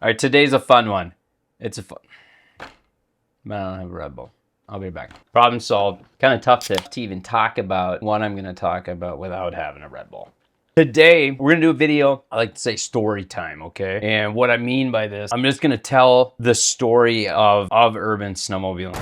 All right, today's a fun one. It's a fun. I don't have a Red Bull. I'll be back. Problem solved. Kind of tough to even talk about what I'm going to talk about without having a Red Bull. Today, we're going to do a video, I like to say story time, okay? And what I mean by this, I'm just going to tell the story of urban snowmobiling.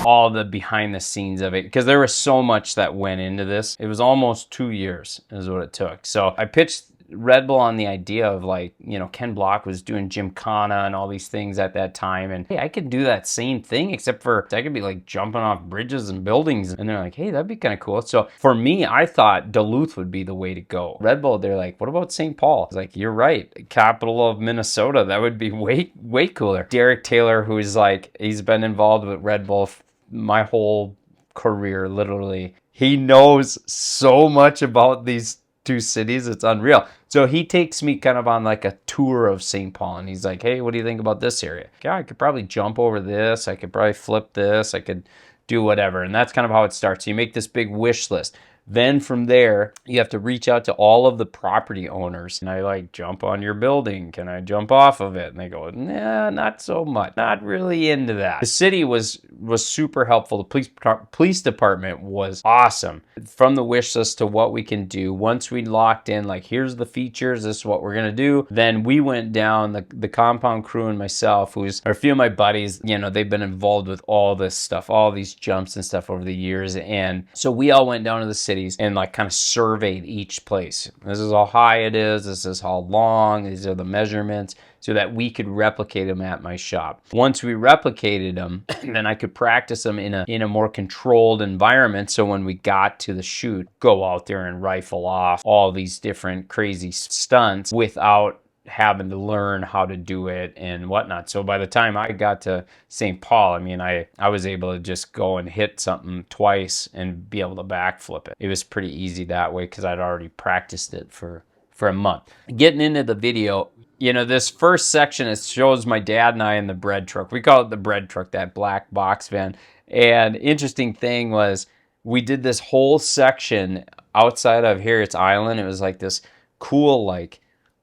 All the behind the scenes of it, because there was so much that went into this. It was almost 2 years is what it took. So I pitched Red Bull on the idea of, like, you know, Ken Block was doing Gymkhana and all these things at that time, and hey, I could do that same thing, except for I could be like jumping off bridges and buildings. And they're like, hey, that'd be kind of cool. So for me, I thought Duluth would be the way to go. Red Bull, they're like, what about St. Paul? I was like, you're right, capital of Minnesota. That would be way cooler. Derek Taylor, who's like, he's been involved with Red Bull my whole career, literally. He knows so much about these two cities, it's unreal. So he takes me kind of on like a tour of St. Paul, and he's like, hey, what do you think about this area? Yeah, I could probably jump over this, I could probably flip this, I could do whatever. And that's kind of how it starts. You make this big wish list. Then from there, you have to reach out to all of the property owners. And I like, jump on your building. Can I jump off of it? And they go, nah, not so much. Not really into that. The city was super helpful. The police department was awesome. From the wish list to what we can do. Once we locked in, like, here's the features, this is what we're gonna do. Then we went down, the compound crew and myself, who's a few of my buddies, you know, they've been involved with all this stuff, all these jumps and stuff over the years. And so we all went down to the cities and like kind of surveyed each place. This is how high it is, this is how long, these are the measurements, so that we could replicate them at my shop. Once we replicated them, then I could practice them in a more controlled environment. So when we got to the shoot, go out there and rifle off all these different crazy stunts without having to learn how to do it and whatnot. So by the time I got to St. Paul, I mean, I was able to just go and hit something twice and be able to backflip it. It was pretty easy that way because I'd already practiced it for a month. Getting into the video, you know, this first section, it shows my dad and I in the bread truck. We call it the bread truck, that black box van. And interesting thing was, we did this whole section outside of Harriet's Island. It was like this cool, like,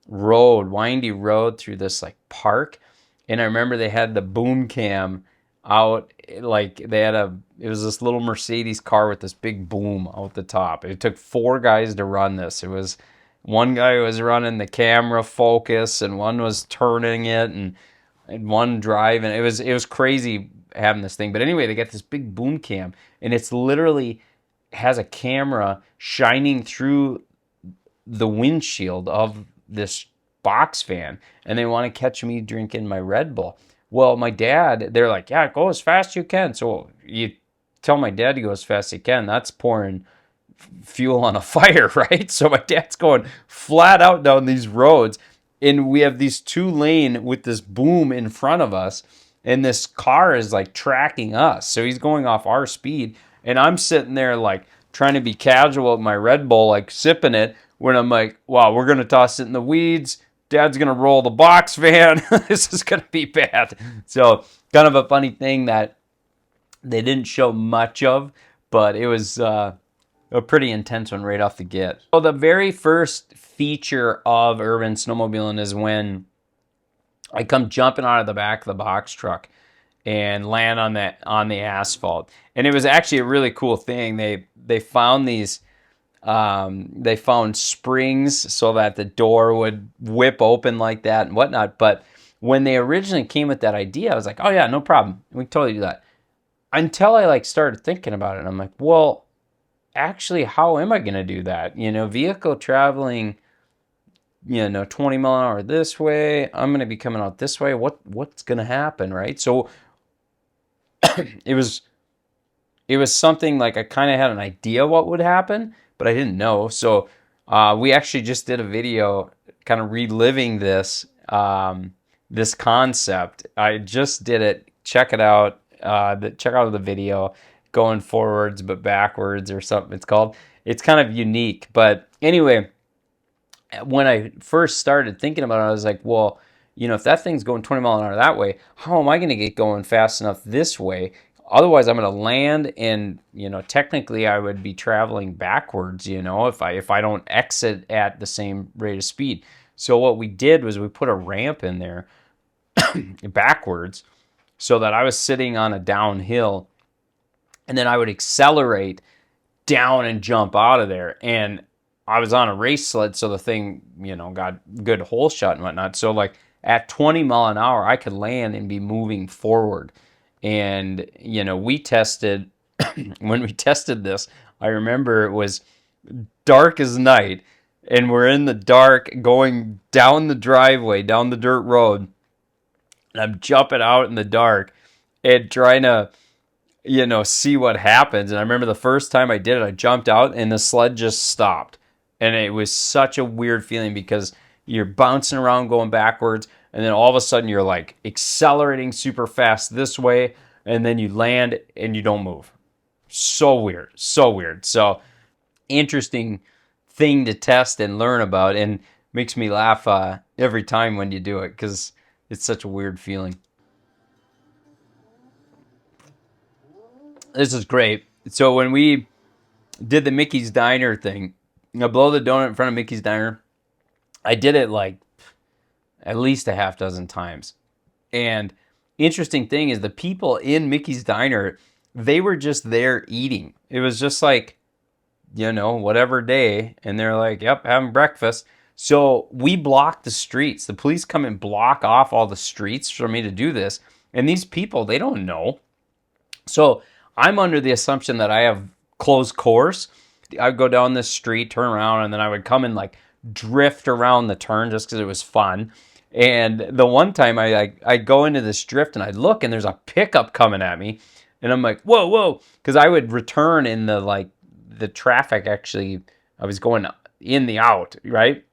road, windy road through this like park. And I remember they had the boom cam out, like they had it was this little Mercedes car with this big boom out the top. It took 4 guys to run this. It was one guy was running the camera focus, and one was turning it, and one driving. It was crazy having this thing. But anyway, they got this big boom cam, and it's literally has a camera shining through the windshield of this box van, and they want to catch me drinking my Red Bull. Well, my dad, they're like, yeah, go as fast as you can. So you tell my dad to go as fast as he can. That's pouring fuel on a fire, right? So my dad's going flat out down these roads, and we have these 2-lane with this boom in front of us, and this car is like tracking us. So he's going off our speed, and I'm sitting there like trying to be casual with my Red Bull, like sipping it, when I'm like, wow, we're going to toss it in the weeds. Dad's going to roll the box van. This is going to be bad. So kind of a funny thing that they didn't show much of, but it was a pretty intense one right off the get. So the very first feature of urban snowmobiling is when I come jumping out of the back of the box truck and land on the asphalt. And it was actually a really cool thing. They found these they found springs so that the door would whip open like that and whatnot. But when they originally came with that idea, I was like, oh yeah, no problem, we can totally do that. Until I like started thinking about it, and I'm like, well, actually, how am I gonna do that? You know, vehicle traveling, you know, 20 mile an hour this way, I'm gonna be coming out this way. What's gonna happen, right? So it was something like I kind of had an idea what would happen, but I didn't know. So we actually just did a video kind of reliving this this concept. I just did it. Check it out. Check out the video, going forwards but backwards or something it's called. It's kind of unique. But anyway, when I first started thinking about it, I was like, well, you know, if that thing's going 20 mile an hour that way, how am I going to get going fast enough this way? Otherwise, I'm going to land, and technically, I would be traveling backwards. If I don't exit at the same rate of speed. So what we did was we put a ramp in there backwards, so that I was sitting on a downhill, and then I would accelerate down and jump out of there. And I was on a race sled, so the thing, got good hole shot and whatnot. So like at 20 mile an hour, I could land and be moving forward. And we tested when we tested this. I remember it was dark as night, and we're in the dark going down the driveway, down the dirt road, and I'm jumping out in the dark and trying to see what happens. And I remember the first time I did it, I jumped out and the sled just stopped. And it was such a weird feeling because you're bouncing around going backwards, and then all of a sudden you're like accelerating super fast this way, and then you land and you don't move. So weird. So weird. So interesting thing to test and learn about, and makes me laugh every time when you do it because it's such a weird feeling. This is great. So when we did the Mickey's Diner thing, blow the donut in front of Mickey's Diner, I did it like at least a half dozen times. And interesting thing is the people in Mickey's Diner, they were just there eating. It was just like, whatever day. And they're like, yep, having breakfast. So we blocked the streets. The police come and block off all the streets for me to do this. And these people, they don't know. So I'm under the assumption that I have closed course. I would go down this street, turn around, and then I would come and like drift around the turn just because it was fun. And the one time I'd go into this drift and I'd look and there's a pickup coming at me. And I'm like, whoa, whoa. Because I would return in the traffic actually. I was going in the out, right?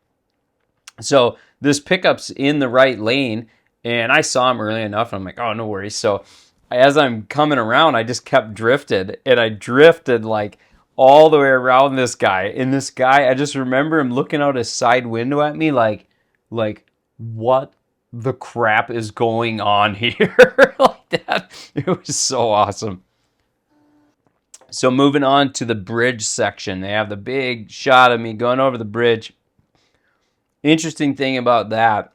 So this pickup's in the right lane and I saw him early enough. And I'm like, oh, no worries. So as I'm coming around, I just kept drifted, and I drifted like all the way around this guy. And this guy, I just remember him looking out his side window at me like what the crap is going on here? Like that. It was so awesome. So moving on to the bridge section, they have the big shot of me going over the bridge. Interesting thing about that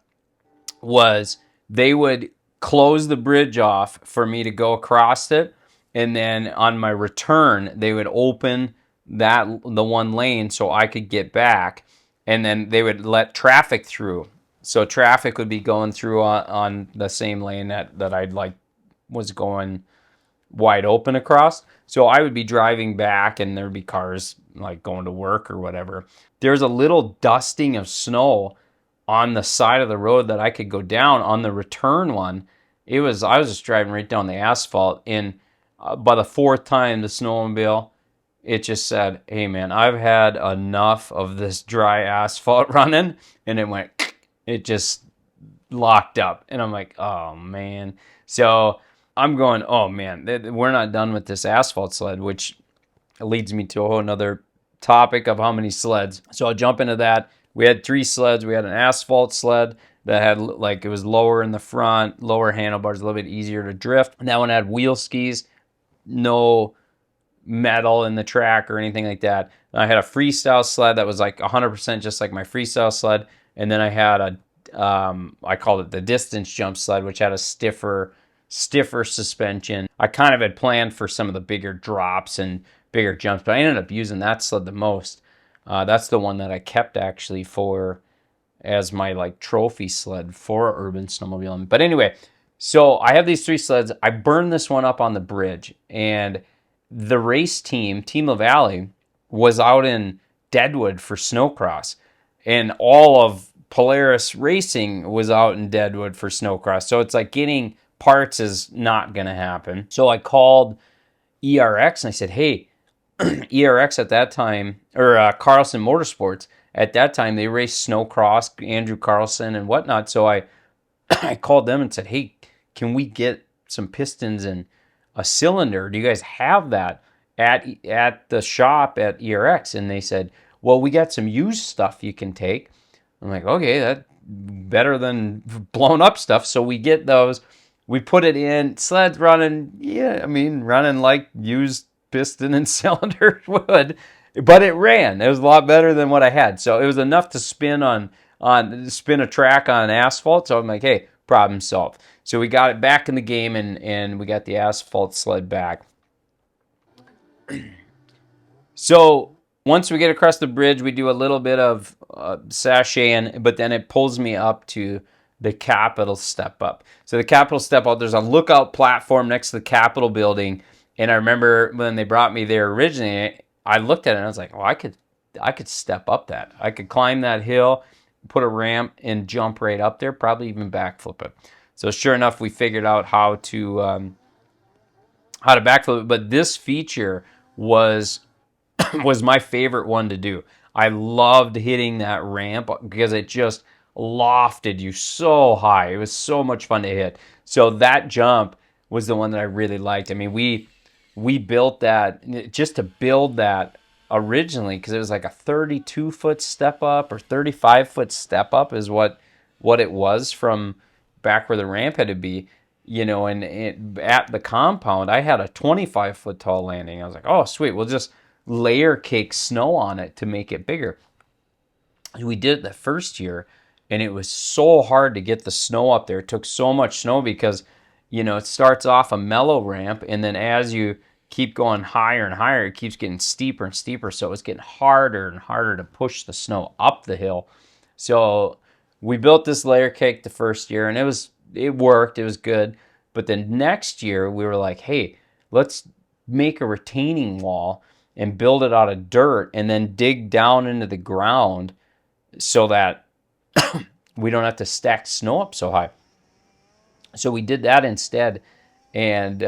was they would close the bridge off for me to go across it, and then on my return they would open the one lane so I could get back, and then they would let traffic through. So traffic would be going through on the same lane that I'd like was going wide open across. So I would be driving back and there'd be cars like going to work or whatever. There's a little dusting of snow on the side of the road that I could go down. On the return one, I was just driving right down the asphalt, and by the fourth time the snowmobile, it just said, hey man, I've had enough of this dry asphalt running, and it just locked up, and I'm like, oh man. So I'm going, oh man, we're not done with this asphalt sled, which leads me to a whole another topic of how many sleds. So I'll jump into that. We had 3 sleds. We had an asphalt sled that had it was lower in the front, lower handlebars, a little bit easier to drift. And that one had wheel skis, no metal in the track or anything like that. And I had a freestyle sled that was like 100% just like my freestyle sled. And then I had I called it the distance jump sled, which had a stiffer suspension. I kind of had planned for some of the bigger drops and bigger jumps, but I ended up using that sled the most. That's the one that I kept actually as my trophy sled for urban snowmobiling. But anyway, so I have these 3 sleds. I burned this one up on the bridge, and the race team, Team LaVallee, was out in Deadwood for snowcross, and all of Polaris Racing was out in Deadwood for snowcross. So it's like getting parts is not going to happen. So I called ERX and I said, hey, ERX at that time, or Carlson Motorsports, at that time, they raced snowcross, Andrew Carlson and whatnot. So I called them and said, hey, can we get some pistons and a cylinder? Do you guys have that at the shop at ERX? And they said, well, we got some used stuff you can take. I'm like, okay, that's better than blown up stuff. So we get those. We put it in, sled's running, yeah, I mean, running like used piston and cylinder would, but it ran. It was a lot better than what I had. So it was enough to spin a track on asphalt. So I'm like, hey, problem solved. So we got it back in the game, and we got the asphalt sled back. So once we get across the bridge, we do a little bit of sashaying, but then it pulls me up to the Capitol step up. So the Capitol step up, there's a lookout platform next to the Capitol building. And I remember when they brought me there originally, I looked at it and I was like, oh, I could step up that. I could climb that hill, put a ramp, and jump right up there, probably even backflip it. So sure enough, we figured out how to backflip it. But this feature was was my favorite one to do. I loved hitting that ramp because it just lofted you so high. It was so much fun to hit. So that jump was the one that I really liked. I mean, we built that just to build that originally because it was like a 32-foot step up or 35-foot step up is what it was from back where the ramp had to be. And at the compound, I had a 25-foot tall landing. I was like, oh, sweet. We'll just layer cake snow on it to make it bigger. We did it the first year, and it was so hard to get the snow up there. It took so much snow because, it starts off a mellow ramp, and then as you keep going higher and higher, it keeps getting steeper and steeper. So it's getting harder and harder to push the snow up the hill. So we built this layer cake the first year, and it worked. It was good. But the next year, we were like, hey, let's make a retaining wall and build it out of dirt and then dig down into the ground so that we don't have to stack snow up so high. So we did that instead. And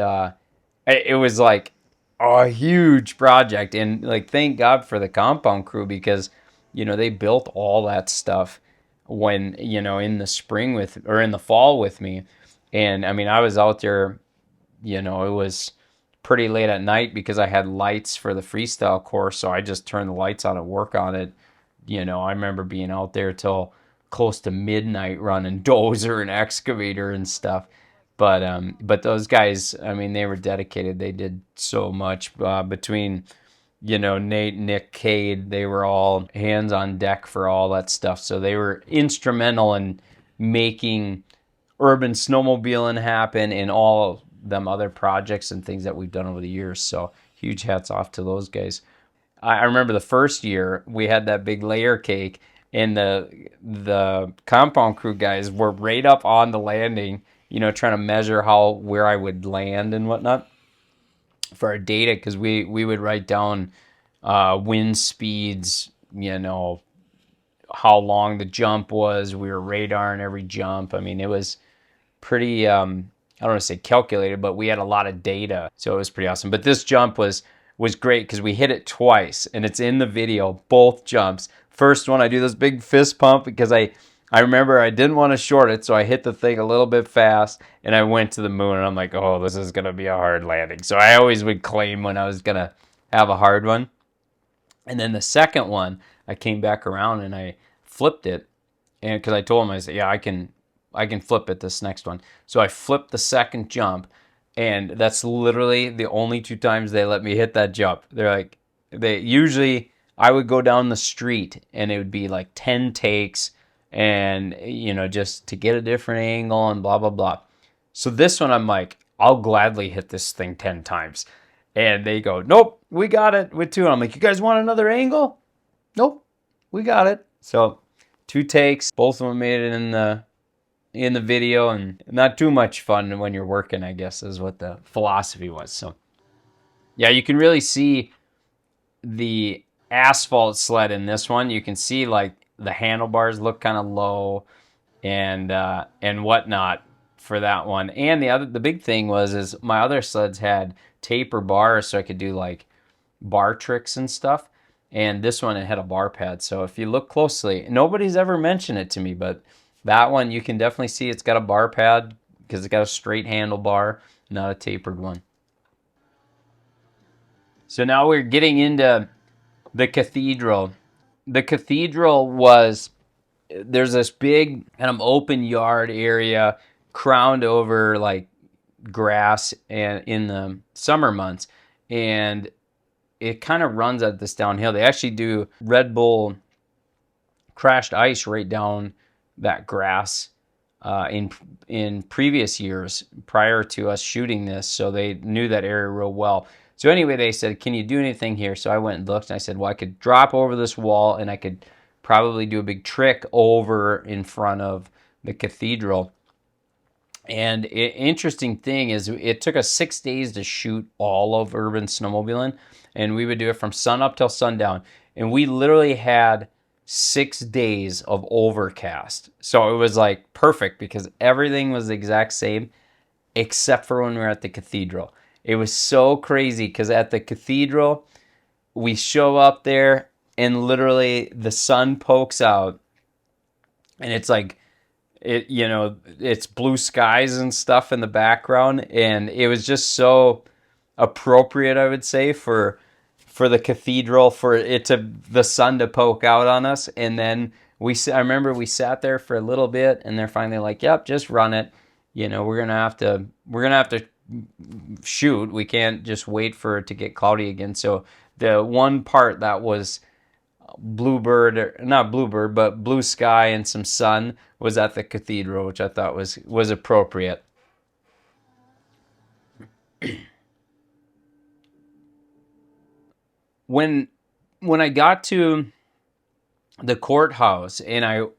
it was like a huge project. And like, thank God for the compound crew because, they built all that stuff when, in the spring or in the fall with me. And I mean, I was out there, it was pretty late at night because I had lights for the freestyle course. So I just turned the lights on and work on it. I remember being out there till close to midnight running dozer and excavator and stuff. But those guys, I mean, they were dedicated. They did so much between, Nate, Nick, Cade. They were all hands on deck for all that stuff. So they were instrumental in making urban snowmobiling happen and all them other projects and things that we've done over the years. So huge hats off to those guys. I remember the first year we had that big layer cake, and the compound crew guys were right up on the landing, trying to measure where I would land and whatnot for our data because we would write down wind speeds, how long the jump was. We were radaring every jump. I mean, it was pretty I don't want to say calculated, but we had a lot of data, so it was pretty awesome. But this jump was great because we hit it twice, and it's in the video, both jumps. First one, I do this big fist pump because I remember I didn't want to short it, so I hit the thing a little bit fast, and I went to the moon, and I'm like, oh, this is going to be a hard landing. So I always would claim when I was going to have a hard one. And then the second one, I came back around and I flipped it, and because I told him, I said, yeah, I can flip it this next one. So I flipped the second jump, and that's literally the only two times they let me hit that jump. They're like, I would go down the street and it would be like 10 takes and, just to get a different angle and blah, blah, blah. So this one, I'm like, I'll gladly hit this thing 10 times. And they go, nope, we got it with two. And I'm like, you guys want another angle? Nope, we got it. So 2 takes, both of them made it in the video, and not too much fun when you're working, I guess, is what the philosophy was. So yeah, you can really see the asphalt sled in this one. You can see like the handlebars look kind of low and whatnot for that one. And the big thing is my other sleds had taper bars, so I could do like bar tricks and stuff. And this one, it had a bar pad. So if you look closely, nobody's ever mentioned it to me, but that one you can definitely see it's got a bar pad because it's got a straight handlebar, not a tapered one. So now we're getting into the cathedral. The cathedral there's this big kind of open yard area crowned over like grass and in the summer months, and it kind of runs at this downhill. They actually do Red Bull crashed ice right down that grass in previous years prior to us shooting this, so they knew that area real well. So anyway, they said, can you do anything here? So I went and looked, and I said, well, I could drop over this wall, and I could probably do a big trick over in front of the cathedral. And interesting thing is, it took us 6 days to shoot all of urban snowmobiling, and we would do it from sun up till sundown. And we literally had 6 days of overcast. So it was like perfect because everything was the exact same except for when we were at the cathedral. It was so crazy because at the cathedral, we show up there and literally the sun pokes out, and it's like, it's blue skies and stuff in the background, and it was just so appropriate, I would say, for the cathedral, for the sun to poke out on us. And then I remember we sat there for a little bit, and they're finally like, yep, just run it. We're gonna have to shoot. We can't just wait for it to get cloudy again. So the one part that was not bluebird, but blue sky and some sun was at the cathedral, which I thought was appropriate. When I got to the courthouse, and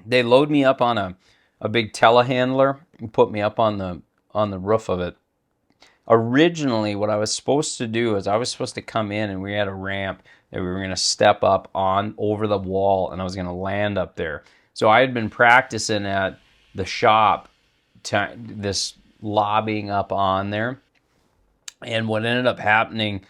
they load me up on a big telehandler and put me up on the roof of it. Originally, what I was supposed to do is I was supposed to come in, and we had a ramp that we were going to step up on over the wall, and I was going to land up there. So I had been practicing at the shop, this lobbying up on there. And what ended up happening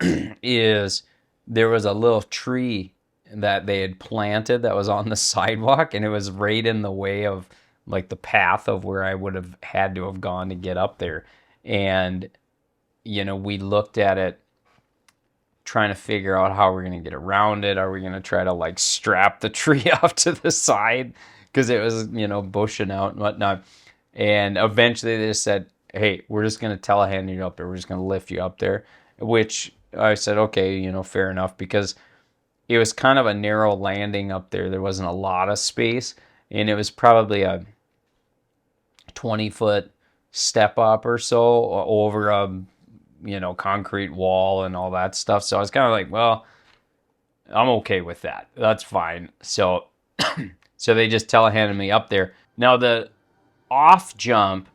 is there was a little tree that they had planted that was on the sidewalk, and it was right in the way of like the path of where I would have had to have gone to get up there. And we looked at it trying to figure out how we're going to get around it. Are we going to try to like strap the tree off to the side because it was bushing out and whatnot? And eventually they just said, hey, we're just going to telehand you up there, we're just going to lift you up there, which I said, okay, fair enough, because it was kind of a narrow landing up there. There wasn't a lot of space, and it was probably a 20-foot step up or so over a concrete wall and all that stuff. So I was kind of like, well, I'm okay with that. That's fine. So so they just telehanded me up there. Now the off jump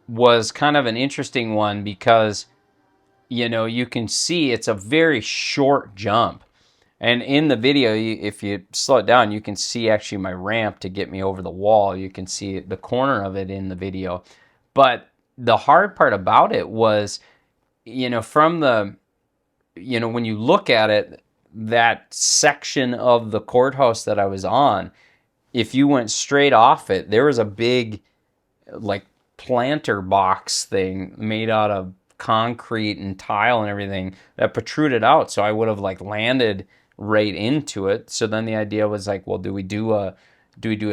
was kind of an interesting one because you can see it's a very short jump. And in the video, if you slow it down, you can see actually my ramp to get me over the wall. You can see the corner of it in the video. But the hard part about it was, from the, when you look at it, that section of the courthouse that I was on, if you went straight off it, there was a big, like, planter box thing made out of concrete and tile and everything that protruded out. So I would have like landed right into it. So then the idea was like, well, do we do a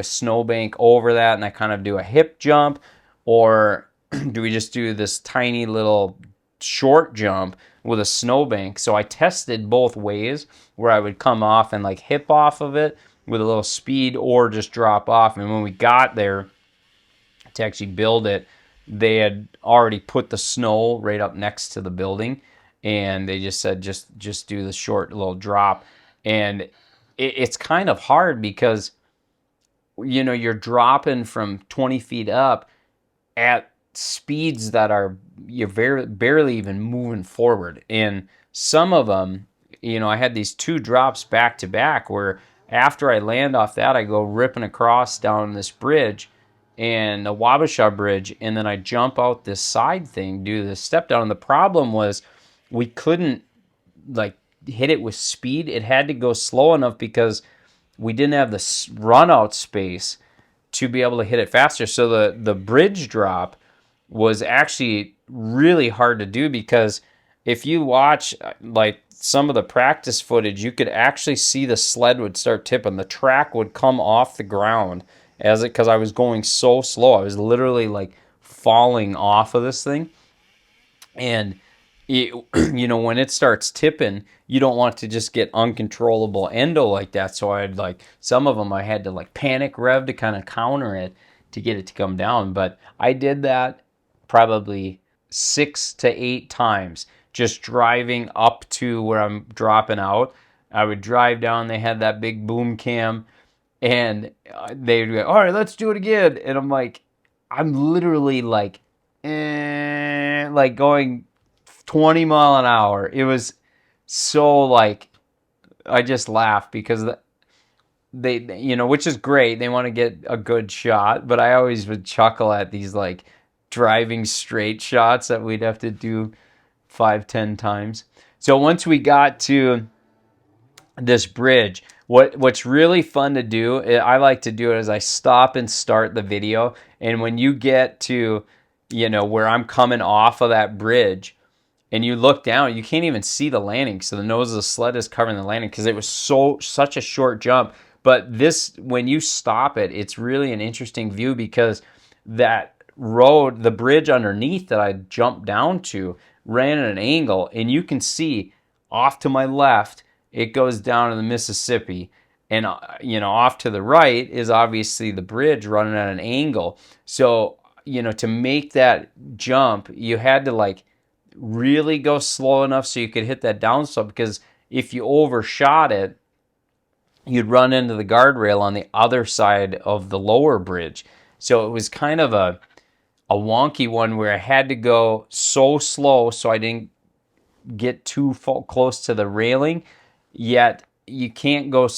snowbank over that and I kind of do a hip jump, or do we just do this tiny little short jump with a snowbank? So I tested both ways, where I would come off and like hip off of it with a little speed, or just drop off. And when we got there to actually build it, they had already put the snow right up next to the building, and they just said just do the short little drop. And it's kind of hard because you're dropping from 20 feet up at speeds that are, you're barely even moving forward. And some of them, I had these 2 drops back to back where after I land off that, I go ripping across down this bridge, and the Wabasha Bridge, and then I jump out this side thing, do this step down. And the problem was we couldn't like hit it with speed. It had to go slow enough because we didn't have the run out space to be able to hit it faster. So the bridge drop was actually really hard to do, because if you watch like some of the practice footage, you could actually see the sled would start tipping. The track would come off the ground because I was going so slow. I was literally like falling off of this thing. And it, when it starts tipping, you don't want to just get uncontrollable endo like that. So I'd like, some of them I had to like panic rev to kind of counter it to get it to come down. But I did that probably 6 to 8 times, just driving up to where I'm dropping out. I would drive down, they had that big boom cam, and they'd go, all right, let's do it again. And I'm literally like going 20 mile an hour. It was so like, I just laughed because they, which is great. They want to get a good shot, but I always would chuckle at these like driving straight shots that we'd have to do 5, 10 times. So once we got to this bridge, what's really fun to do, I like to do it, is I stop and start the video, and when you get to where I'm coming off of that bridge and you look down, you can't even see the landing, so the nose of the sled is covering the landing because it was such a short jump. But this, when you stop it, it's really an interesting view because that road, the bridge underneath that I jumped down to, ran at an angle, and you can see off to my left it goes down to the Mississippi, and off to the right is obviously the bridge running at an angle. So to make that jump, you had to like really go slow enough so you could hit that downslope, because if you overshot it, you'd run into the guardrail on the other side of the lower bridge. So it was kind of a wonky one where I had to go so slow so I didn't get too close to the railing, yet you can't go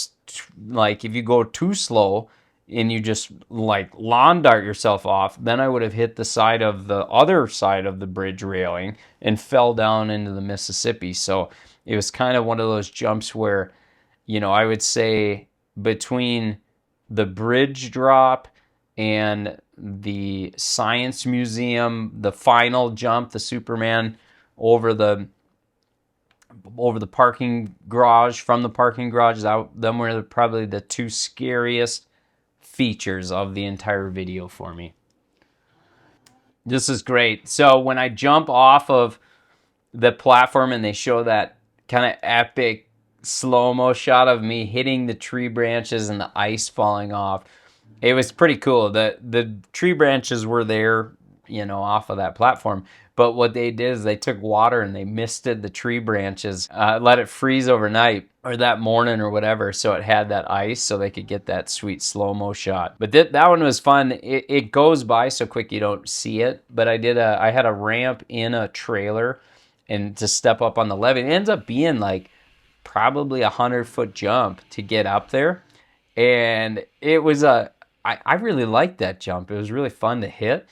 like, if you go too slow and you just like lawn dart yourself off, then I would have hit the side of the other side of the bridge railing and fell down into the Mississippi. So it was kind of one of those jumps where, I would say between the bridge drop and the Science Museum, the final jump, the Superman over the parking garage, from the parking garage out, them were probably the two scariest features of the entire video for me. This is great. So when I jump off of the platform and they show that kind of epic slow-mo shot of me hitting the tree branches and the ice falling off, it was pretty cool. The tree branches were there, off of that platform. But what they did is they took water and they misted the tree branches, let it freeze overnight or that morning or whatever, so it had that ice so they could get that sweet slow-mo shot. But that one was fun. It goes by so quick you don't see it. But I had a ramp in a trailer, and to step up on the levee, it ends up being like probably 100-foot jump to get up there. And it was I really liked that jump. It was really fun to hit.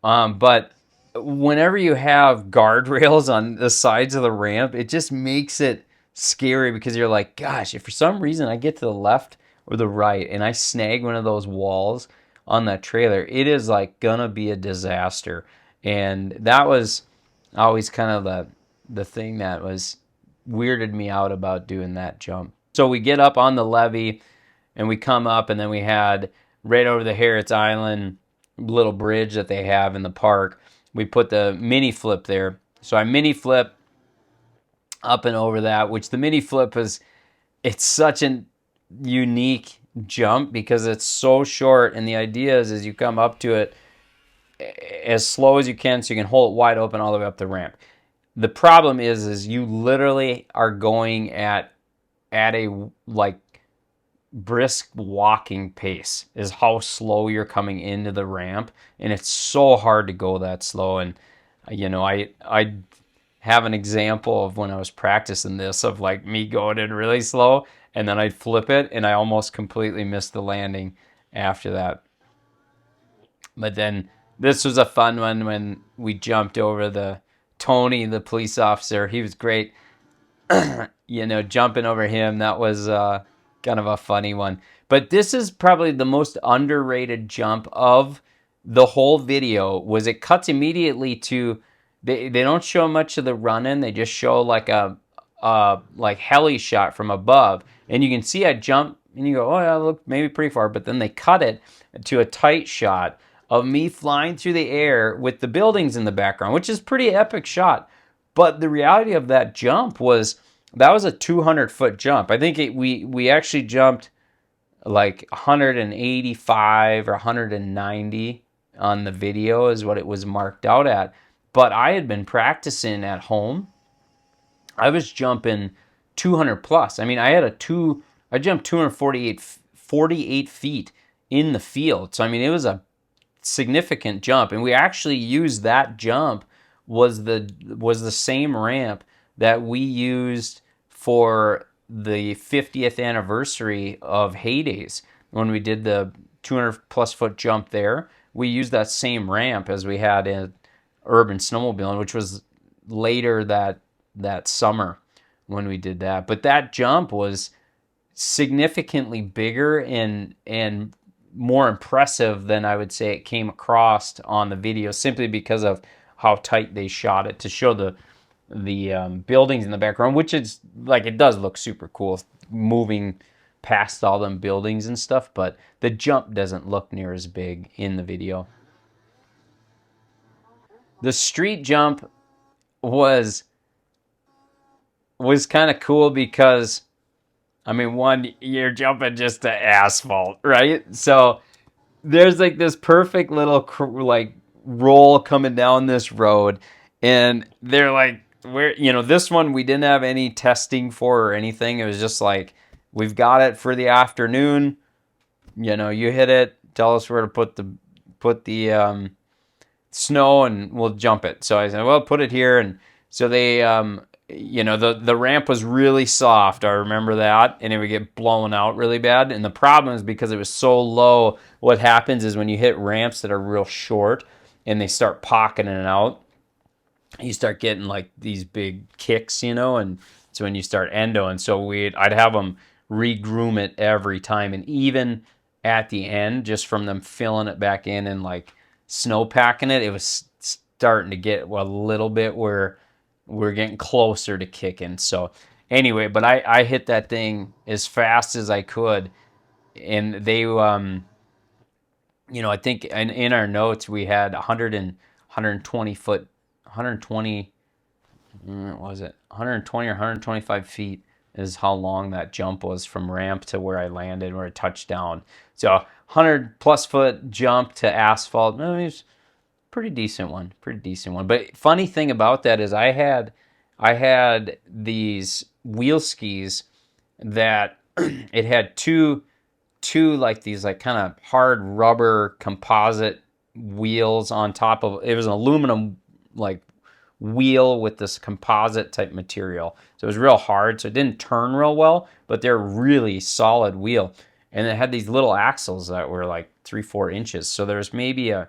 But whenever you have guardrails on the sides of the ramp, it just makes it scary, because you're like, gosh, if for some reason I get to the left or the right and I snag one of those walls on that trailer, it is like gonna be a disaster. And that was always kind of the thing that was weirded me out about doing that jump. So we get up on the levee and we come up, and then we had right over the Harriet's Island little bridge that they have in the park. We put the mini flip there. So I mini flip up and over that, which the mini flip it's such a unique jump because it's so short, and the idea is you come up to it as slow as you can so you can hold it wide open all the way up the ramp. The problem is you literally are going at a like brisk walking pace is how slow you're coming into the ramp, and it's so hard to go that slow. And I have an example of when I was practicing this, of like me going in really slow and then I'd flip it and I almost completely missed the landing after that. But then this was a fun one when we jumped over the Tony, the police officer. He was great. Jumping over him, that was kind of a funny one. But this is probably the most underrated jump of the whole video. Was it cuts immediately to, they don't show much of the run-in. They just show like a like heli shot from above, and you can see I jump, and you go, oh yeah, look, maybe pretty far, but then they cut it to a tight shot of me flying through the air with the buildings in the background, which is pretty epic shot. But the reality of that jump was that was a 200-foot jump. I think we actually jumped like 185 or 190 on the video is what it was marked out at. But I had been practicing at home. I was jumping 200 plus. I mean, I jumped 48 feet in the field. So I mean, it was a significant jump, and we actually used that jump was the same ramp that we used for the 50th anniversary of Heydays when we did the 200 plus foot jump there. We used that same ramp as we had in urban snowmobiling, which was later that summer when we did that. But that jump was significantly bigger and more impressive than I would say it came across on the video, simply because of how tight they shot it to show the buildings in the background, which is like, it does look super cool moving past all them buildings and stuff, but the jump doesn't look near as big in the video. The street jump was kind of cool because, I mean, one, you're jumping just to asphalt, right? So there's like this perfect little like roll coming down this road, and they're like, where, this one we didn't have any testing for or anything. It was just like, we've got it for the afternoon. You hit it, tell us where to put the snow, and we'll jump it. So I said, well, put it here. And so they, the ramp was really soft. I remember that, and it would get blown out really bad. And the problem is because it was so low, what happens is when you hit ramps that are real short and they start pocketing it out, you start getting like these big kicks, and so when you start endoing, so I'd have them re-groom it every time, and even at the end, just from them filling it back in and like snow packing it, it was starting to get a little bit where we're getting closer to kicking. So anyway, but I hit that thing as fast as I could, and they I think in our notes we had 120 foot, 120, what was it, 120 or 125 feet is how long that jump was from ramp to where I landed, where I touched down. So 100 plus foot jump to asphalt. No, it was pretty decent one. But funny thing about that is I had these wheel skis that it had two like these like kind of hard rubber composite wheels on top of it. Was an aluminum like wheel with this composite type material. So it was real hard, so it didn't turn real well, but they're really solid wheel. And it had these little axles that were like 3-4 inches. So there's maybe a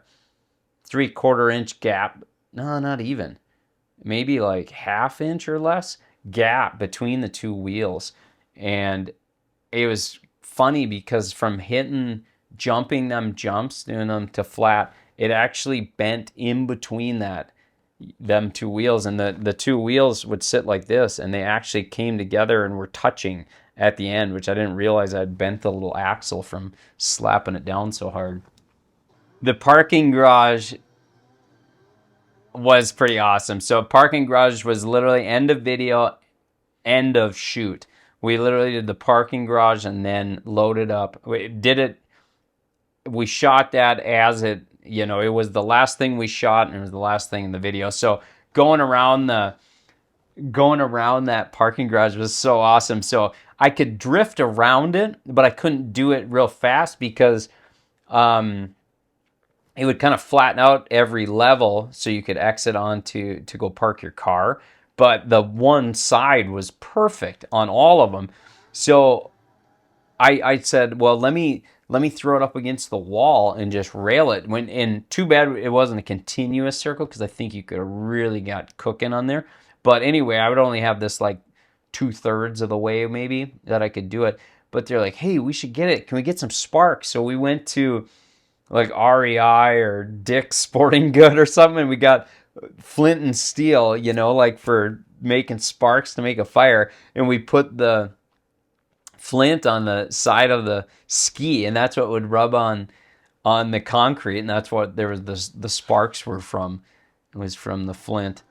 3/4 inch gap. No, not even. Maybe like half inch or less gap between the two wheels. And it was funny because from jumping them jumps, doing them to flat, it actually bent in between them two wheels, and the two wheels would sit like this, and they actually came together and were touching at the end, which I didn't realize I'd bent the little axle from slapping it down so hard. The parking garage was pretty awesome. So parking garage was literally end of video, end of shoot. We literally did the parking garage and then loaded up. We shot that as it was the last thing we shot, and it was the last thing in the video. So going around that parking garage was so awesome. So I could drift around it, but I couldn't do it real fast because it would kind of flatten out every level, so you could exit on to go park your car. But the one side was perfect on all of them. So I said, well, let me throw it up against the wall and just rail it. And too bad it wasn't a continuous circle, because I think you could have really got cooking on there. But anyway, I would only have this like 2/3 of the way maybe that I could do it. But they're like, hey, we should get it. Can we get some sparks? So we went to like REI or Dick's Sporting Good or something, and we got flint and steel, like for making sparks to make a fire, and we put the flint on the side of the ski, and that's what would rub on the concrete, and that's what there was the sparks were from. It was from the flint.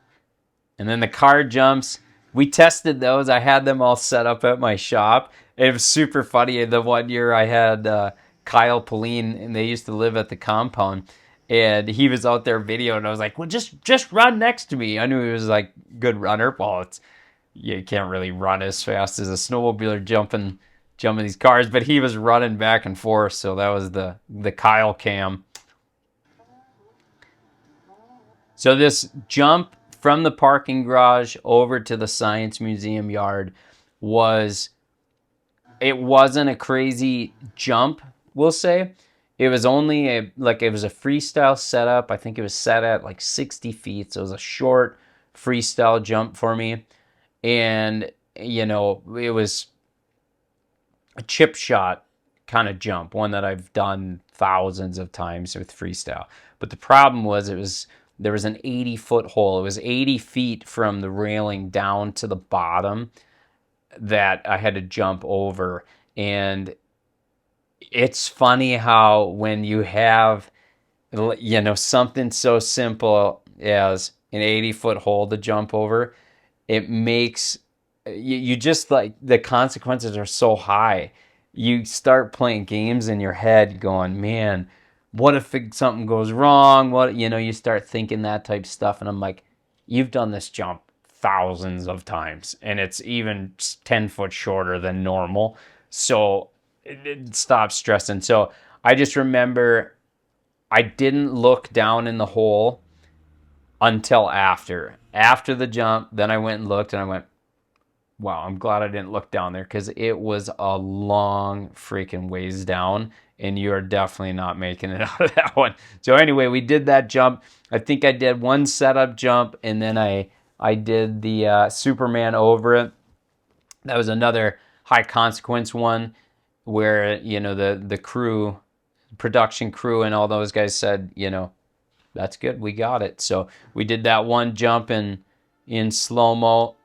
And then the car jumps, we tested those. I had them all set up at my shop. It was super funny. The one year I had Kyle Pauline, and they used to live at the compound, and he was out there videoing, and I was like, well, just run next to me. I knew he was like good runner. Well, you can't really run as fast as a snowmobiler jumping these cars, but he was running back and forth, so that was the Kyle cam. So this jump from the parking garage over to the Science Museum yard it wasn't a crazy jump, we'll say. It was only it was a freestyle setup. I think it was set at like 60 feet, so it was a short freestyle jump for me. And, it was a chip shot kind of jump, one that I've done thousands of times with freestyle. But the problem was there was an 80-foot hole. It was 80 feet from the railing down to the bottom that I had to jump over. And it's funny how when you have, something so simple as an 80-foot hole to jump over, it makes you just like the consequences are so high. You start playing games in your head going, man, what if something goes wrong? You start thinking that type of stuff. And I'm like, you've done this jump thousands of times, and it's even 10 foot shorter than normal. So it stops stressing. So I just remember I didn't look down in the hole until after the jump. Then I went and looked, and I went, wow, I'm glad I didn't look down there, because it was a long freaking ways down, and you're definitely not making it out of that one. So anyway, we did that jump. I think I did one setup jump, and then I did the Superman over it. That was another high consequence one where, the crew, production crew and all those guys said, that's good, we got it. So we did that one jump in slow-mo,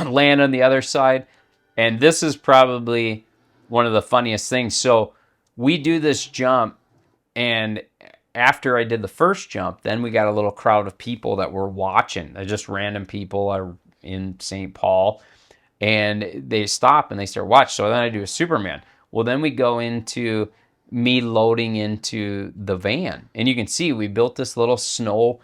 land on the other side. And this is probably one of the funniest things. So we do this jump, and after I did the first jump, then we got a little crowd of people that were watching. They're just random people in St. Paul, and they stop and they start watching. So then I do a Superman. Well, then we go into me loading into the van, and you can see we built this little snow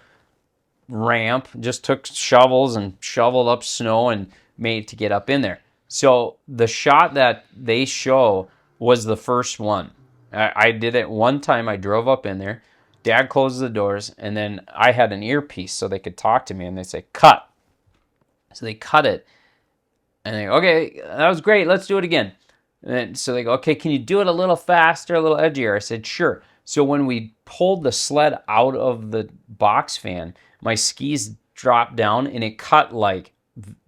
ramp, just took shovels and shoveled up snow and made to get up in there. So the shot that they show was the first one. I did it one time. I drove up in there, Dad closes the doors, and then I had an earpiece so they could talk to me, and they say, cut. So they cut it, and they go, okay, that was great, let's do it again. And so they go, okay, can you do it a little faster, a little edgier? I said, sure. So when we pulled the sled out of the box fan, my skis dropped down, and it cut like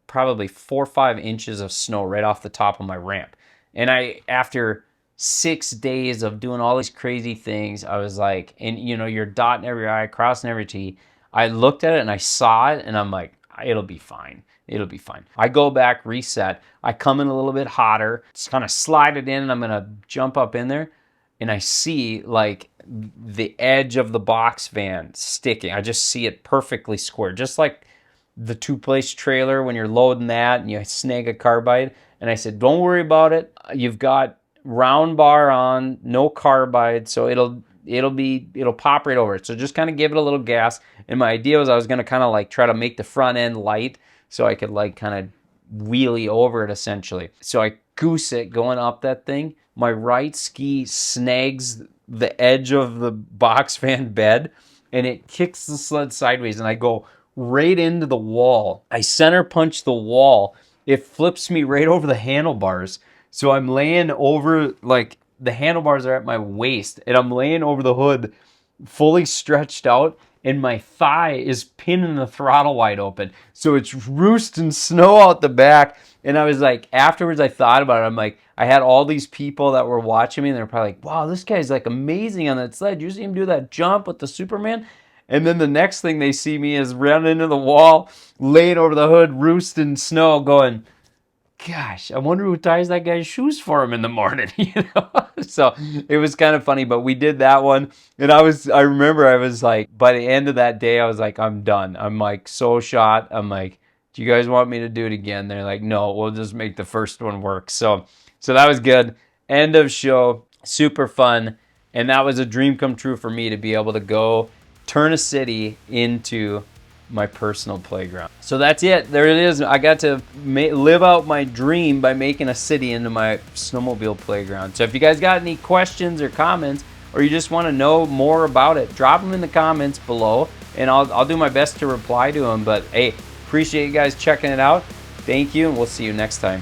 probably 4 or 5 inches of snow right off the top of my ramp. And after 6 days of doing all these crazy things, I was like, and you're dotting every I, crossing every T. I looked at it and I saw it, and I'm like, it'll be fine. It'll be fine. I go back, reset. I come in a little bit hotter, just kind of slide it in, and I'm going to jump up in there. And I see like the edge of the box van sticking. I just see it perfectly square, just like the 2-place trailer when you're loading that and you snag a carbide. And I said, don't worry about it. You've got round bar on, no carbide, so it'll pop right over it. So just kind of give it a little gas. And my idea was I was going to kind of like try to make the front end light so I could like kind of wheelie over it essentially. So I goose it going up that thing. My right ski snags the edge of the box fan bed, and it kicks the sled sideways, and I go right into the wall. I center punch the wall. It flips me right over the handlebars. So I'm laying over, like the handlebars are at my waist, and I'm laying over the hood fully stretched out, and my thigh is pinning the throttle wide open. So it's roosting snow out the back. And I was like, afterwards I thought about it. I'm like, I had all these people that were watching me, and they're probably like, wow, this guy's like amazing on that sled. You see him do that jump with the Superman? And then the next thing they see me is running into the wall, laying over the hood, roosting snow, going, gosh, I wonder who ties that guy's shoes for him in the morning, you know? So it was kind of funny, but we did that one. And I remember I was like, by the end of that day, I was like, I'm done. I'm like so shot. I'm like, do you guys want me to do it again? They're like, no, we'll just make the first one work. So that was good. End of show, super fun. And that was a dream come true for me to be able to go turn a city into my personal playground. So that's it. There it is. I got to live out my dream by making a city into my snowmobile playground. So if you guys got any questions or comments, or you just want to know more about it, drop them in the comments below, and I'll do my best to reply to them. But hey, appreciate you guys checking it out. Thank you, and we'll see you next time.